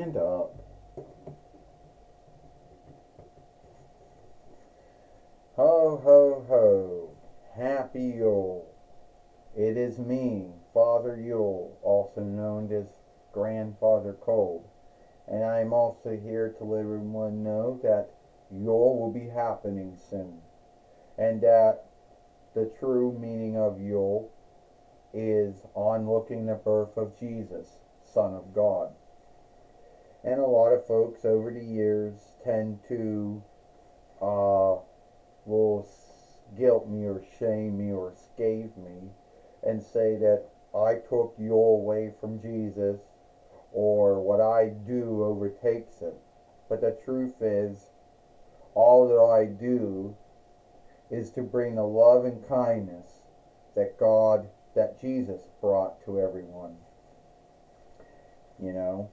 stand up. Ho, ho, ho. Happy Yule. It is me, Father Yule, also known as Grandfather Cold. And I am also here to let everyone know that Yule will be happening soon. And that the true meaning of Yule is onlooking the birth of Jesus, Son of God. And a lot of folks over the years tend to will guilt me or shame me or scathe me and say that I took Yule away from Jesus or what I do overtakes it. But the truth is, all that I do is to bring the love and kindness that Jesus brought to everyone. You know,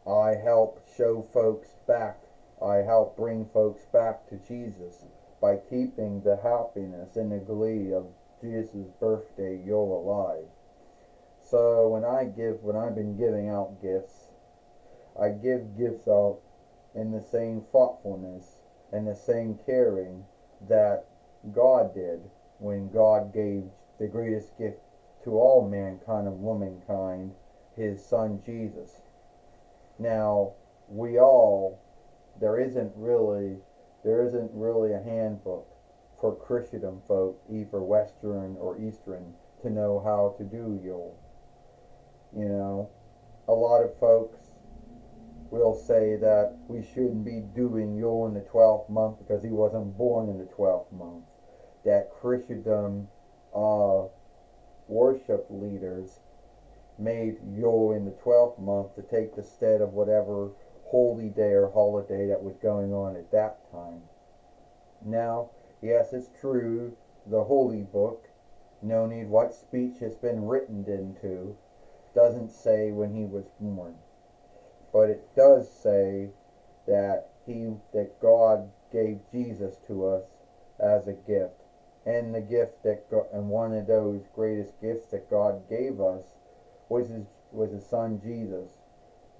I help show folks back. I help bring folks back to Jesus by keeping the happiness and the glee of Jesus' birthday Yule alive. So when I've been giving out gifts, I give gifts out in the same thoughtfulness and the same caring that God did when God gave the greatest gift to all mankind and womankind, his son Jesus. Now, there isn't really a handbook for Christendom folk, either Western or Eastern, to know how to do Yule. You know, a lot of folks will say that we shouldn't be doing Yule in the 12th month because he wasn't born in the 12th month. That Christendom worship leaders made Yule in the 12th month to take the stead of whatever holy day or holiday that was going on at that time. Now, yes, it's true, the holy book, no need what speech has been written into, doesn't say when he was born. But it does say that God gave Jesus to us as a gift. And the gift and one of those greatest gifts that God gave us was his son Jesus.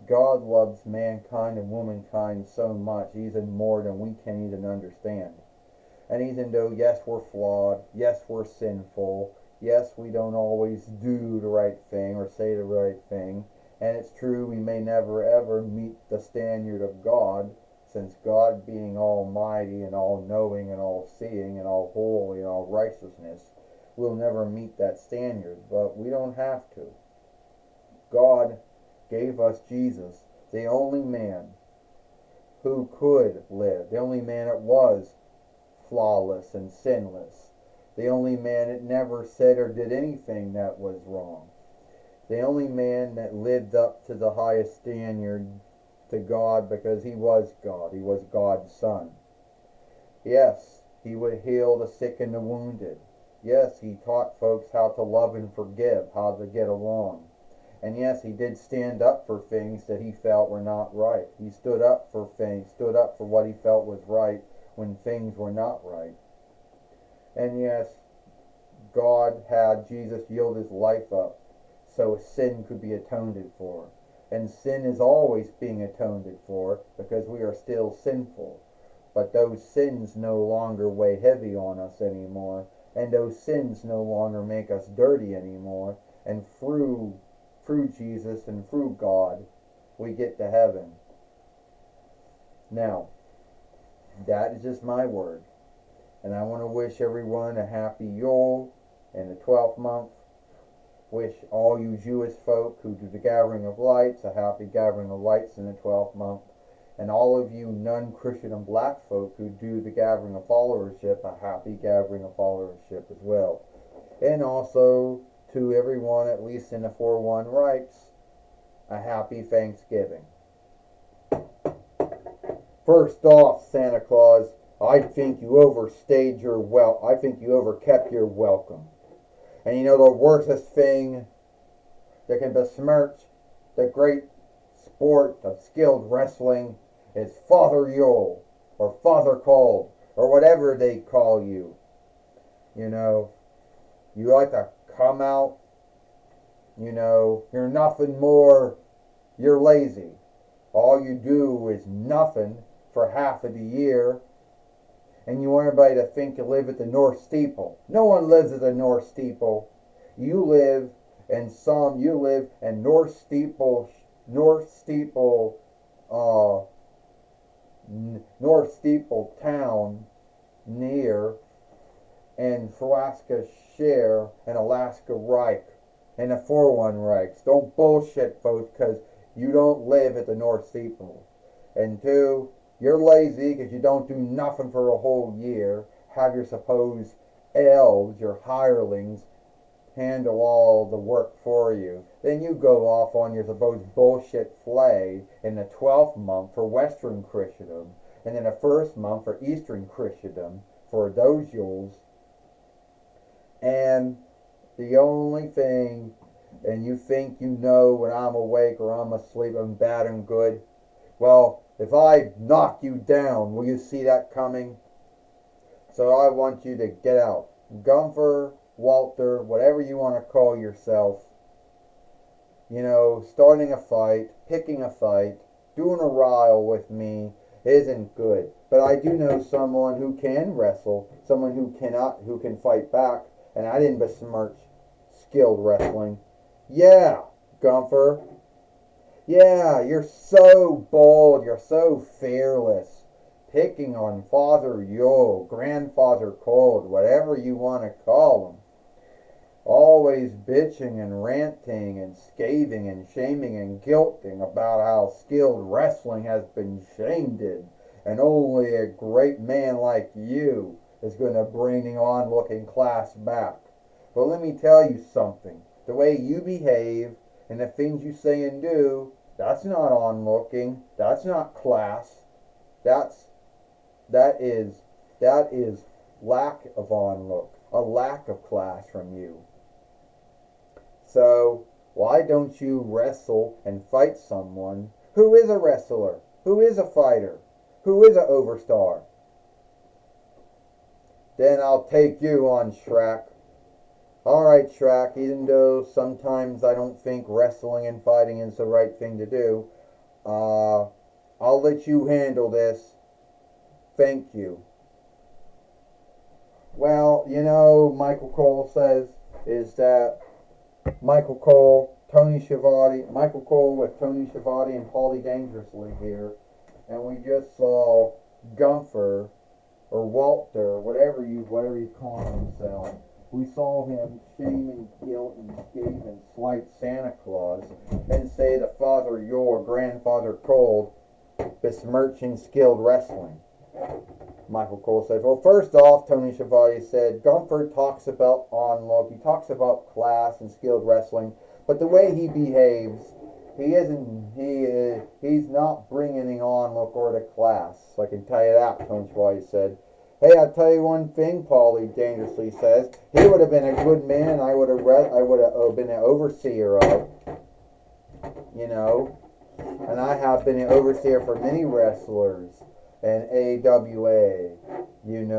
God loves mankind and womankind so much, even more than we can even understand. And even though, yes, we're flawed, yes, we're sinful, yes, we don't always do the right thing or say the right thing, and it's true we may never ever meet the standard of God, since God being almighty and all-knowing and all-seeing and all-holy and all-righteousness will never meet that standard, but we don't have to. God gave us Jesus, the only man who could live, the only man that was flawless and sinless, the only man that never said or did anything that was wrong, the only man that lived up to the highest standard to God because he was God. He was God's son. Yes, he would heal the sick and the wounded. Yes, he taught folks how to love and forgive, how to get along. And yes, he did stand up for things that he felt were not right. He stood up for what he felt was right when things were not right. And yes, God had Jesus yield his life up so sin could be atoned for. And sin is always being atoned for because we are still sinful. But those sins no longer weigh heavy on us anymore. And those sins no longer make us dirty anymore. And through Jesus and through God, we get to heaven. Now, that is just my word. And I want to wish everyone a happy Yule in the 12th month. Wish all you Jewish folk who do the gathering of lights a happy gathering of lights in the 12th month. And all of you non-Christian and black folk who do the gathering of followership a happy gathering of followership as well. And also to everyone, at least in the 4-1 rights, a happy Thanksgiving. First off, Santa Claus, I think you overstayed your I think you overkept your welcome. And you know the worstest thing that can besmirch the great sport of skilled wrestling is Father Yule or Father Cold or whatever they call you. You know, you like to come out, you know, you're nothing more, you're lazy. All you do is nothing for half of the year, and you want everybody to think you live at the North Steeple. No one lives at the North Steeple. You live in North Steeple, uh, North Steeple town near and Alaska Share and Alaska Reich and the 4-1 Reichs. Don't bullshit, folks, because you don't live at the North Steeple. And two, you're lazy because you don't do nothing for a whole year. Have your supposed elves, your hirelings, handle all the work for you. Then you go off on your supposed bullshit flay in the 12th month for Western Christendom, and in the first month for Eastern Christendom for those yules. And the only thing, and you think you know when I'm awake or I'm asleep, I'm bad and good. Well, if I knock you down, will you see that coming? So I want you to get out. Gunther, Walter, whatever you want to call yourself, starting a fight, picking a fight, doing a rile with me isn't good. But I do know someone who can wrestle, someone who can fight back, and I didn't besmirch skilled wrestling. Yeah, Gunther. Yeah, you're so bold, you're so fearless. Picking on Father Yule, Grandfather Cold, whatever you want to call him. Always bitching and ranting and scathing and shaming and guilting about how skilled wrestling has been shamed, and only a great man like you is going to bring the onlooking class back. But let me tell you something. The way you behave and the things you say and do, that's not onlooking. That's not class. That is lack of onlook, a lack of class from you. So why don't you wrestle and fight someone who is a wrestler, who is a fighter, who is an overstar? Then I'll take you on, Shrek. Alright, Shrek, even though sometimes I don't think wrestling and fighting is the right thing to do, I'll let you handle this. Thank you. Well, Michael Cole says is that Michael Cole with Tony Schiavone and Paulie Dangerously here, and we just saw Gunther or Walter, whatever he's calling himself. We saw him shame and guilt and escape and slight Santa Claus and say the Father Your Grandfather Cold besmirching skilled wrestling. Michael Cole said, well, first off, Tony Schiavone said, Gunther talks about onlook, he talks about class and skilled wrestling, but the way he behaves, he's not bringing the onlook or the class. I can tell you that, Tony Schiavone said. Hey, I'll tell you one thing, Paulie Dangerously says, he would have been a good man I would have been an overseer of, and I have been an overseer for many wrestlers. And AWA, and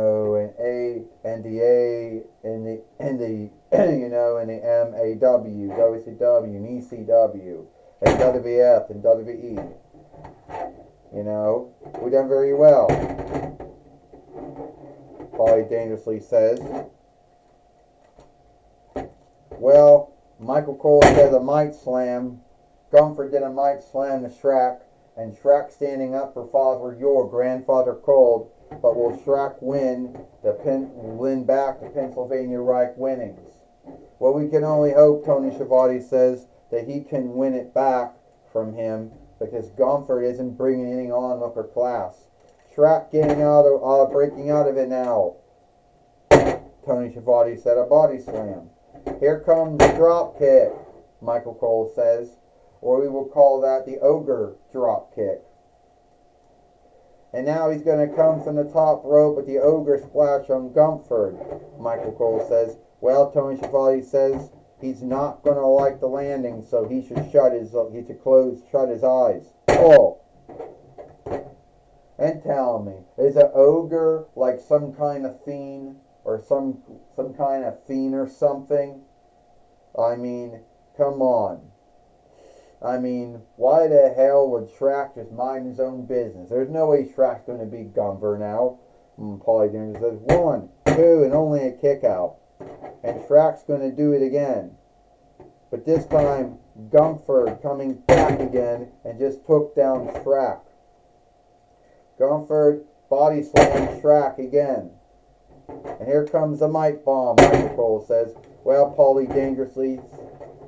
the MAW, WCW, and ECW, and WWF, and WWE. We done very well. Paulie Dangerously says. Well, Michael Cole says a might slam. Gunther did a might slam to Shrek. And Shrek standing up for Father Your Grandfather Cold, but will Shrek win back the Pennsylvania Reich winnings? Well, we can only hope, Tony Schiavone says, that he can win it back from him, because Gunther isn't bringing any onlook or class. Shrek breaking out of it now. Tony Schiavone said a body slam. Here comes the drop kick, Michael Cole says. Or we will call that the ogre drop kick. And now he's going to come from the top rope with the ogre splash on Gunther, Michael Cole says. Well, Tony Schiavone says he's not going to like the landing, so he should shut his eyes. Oh. And tell me, is an ogre like some kind of fiend or some kind of fiend or something? I mean, come on. I mean, why the hell would Shrek just mind his own business? There's no way Shrek's going to beat Gumfer now. Paulie Danger says, 1, 2, and only a kick out. And Shrek's going to do it again. But this time, Gumford coming back again and just took down Shrek. Gumford body slammed Shrek again. And here comes the mic bomb, Michael Cole says. Well, Paulie Dangerously,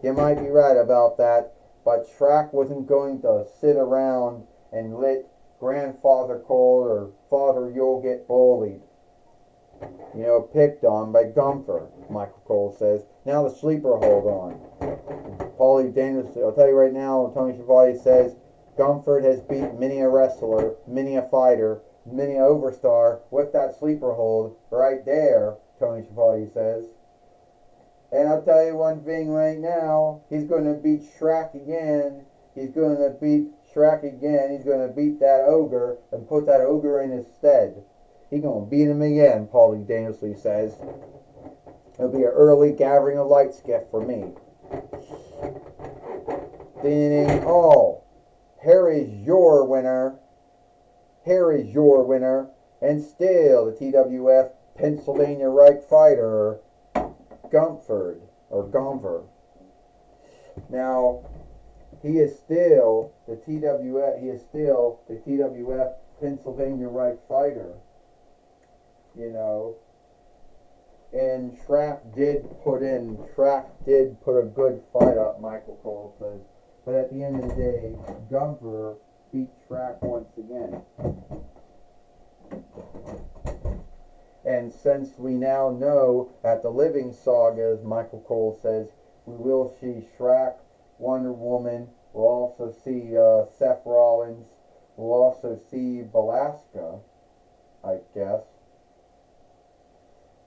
you might be right about that, but Shrek wasn't going to sit around and let Grandfather Cole or Father Yule get bullied. You know, picked on by Gumfer, Michael Cole says. Now the sleeper hold on. Paulie Dangerously, I'll tell you right now, Tony Schiavone says, Gumford has beat many a wrestler, many a fighter, many a overstar with that sleeper hold right there, Tony Schiavone says. And I'll tell you one thing right now, he's going to beat Shrek again. He's going to beat Shrek again. He's going to beat that ogre and put that ogre in his stead. He's going to beat him again, Paulie Dangerously says. It'll be an early gathering of light skiff for me. Ding, oh, here is your winner. Here is your winner. And still the TWF Pennsylvania Reich fighter, Gumford, or Gumfer. Now, he is still the TWF Pennsylvania Reich fighter. You know. And Shrek did put a good fight up, Michael Cole says. But at the end of the day, Gumfer beat Shrek once again. And since we now know at the Living Saga, as Michael Cole says, we will see Shrek, Wonder Woman, we'll also see Seth Rollins, we'll also see Belasca, I guess.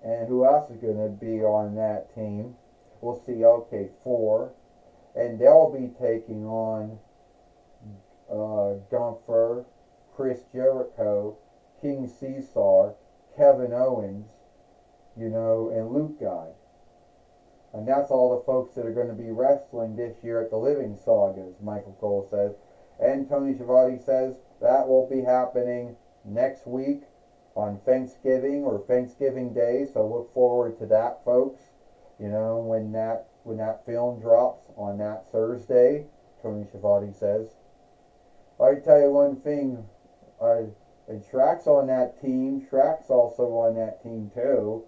And who else is going to be on that team? We'll see, okay, 4. And they'll be taking on Gumfer, Chris Jericho, King Caesar, Kevin Owens, you know, and Luke Guy. And that's all the folks that are going to be wrestling this year at the Living Sagas, Michael Cole says. And Tony Schiavone says that will be happening next week on Thanksgiving or Thanksgiving Day, so look forward to that, folks. You know, when that film drops on that Thursday, Tony Schiavone says. I tell you one thing, and Shrek's on that team. Shrek's also on that team too.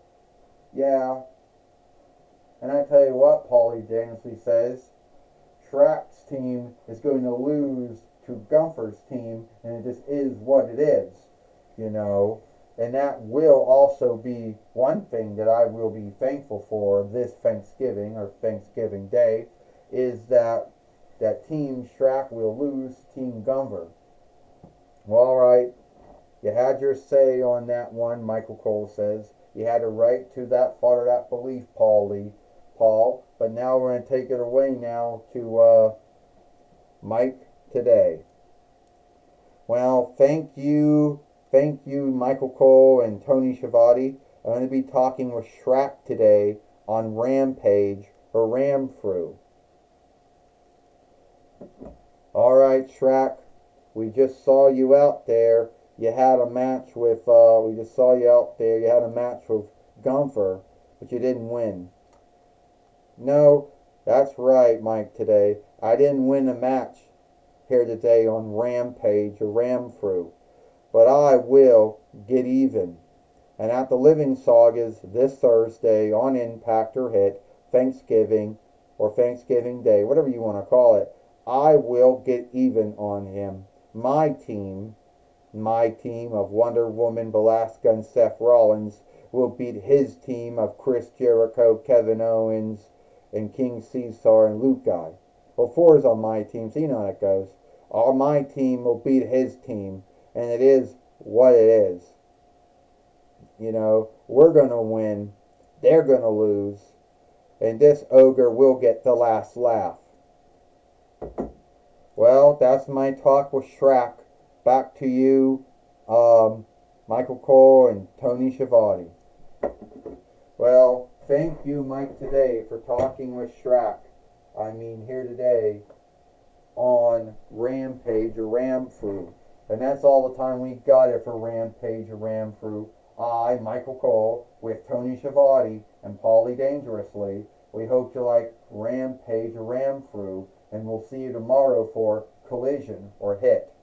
Yeah. And I tell you what, Paulie Dangerously says, Shrek's team is going to lose to Gumfer's team, and it just is what it is, you know. And that will also be one thing that I will be thankful for this Thanksgiving or Thanksgiving Day, is that Team Shrek will lose Team Gumfer. Well, all right. You had your say on that one, Michael Cole says. You had a right to that thought or that belief, Paul. But now we're going to take it away now to Mike today. Well, thank you, Michael Cole and Tony Schiavone. I'm going to be talking with Shrek today on Rampage or Ramfru. All right, Shrek, we just saw you out there. You had a match with, we just saw you out there. You had a match with Gumfer, but you didn't win. No, that's right, Mike, today. I didn't win a match here today on Rampage or Ramfru, but I will get even. And at the Living Sagas this Thursday on Impact or Hit, Thanksgiving or Thanksgiving Day, whatever you want to call it, I will get even on him. My team of Wonder Woman, Belasca, and Seth Rollins will beat his team of Chris Jericho, Kevin Owens, and King Caesar and Luke Guy. Well, 4 is on my team, so you know how it goes. All my team will beat his team, and it is what it is. You know, we're going to win, they're going to lose, and this ogre will get the last laugh. Well, that's my talk with Shrek. Back to you, Michael Cole and Tony Schiavone. Well, thank you, Mike, today for talking with Shrek. I mean, here today. on Rampage or Ram Through. And that's all the time we got it for Rampage or Ram Through. I, Michael Cole, with Tony Schiavone and Paulie Dangerously. We hope you like Rampage or Ram Through, and we'll see you tomorrow for Collision or Hit.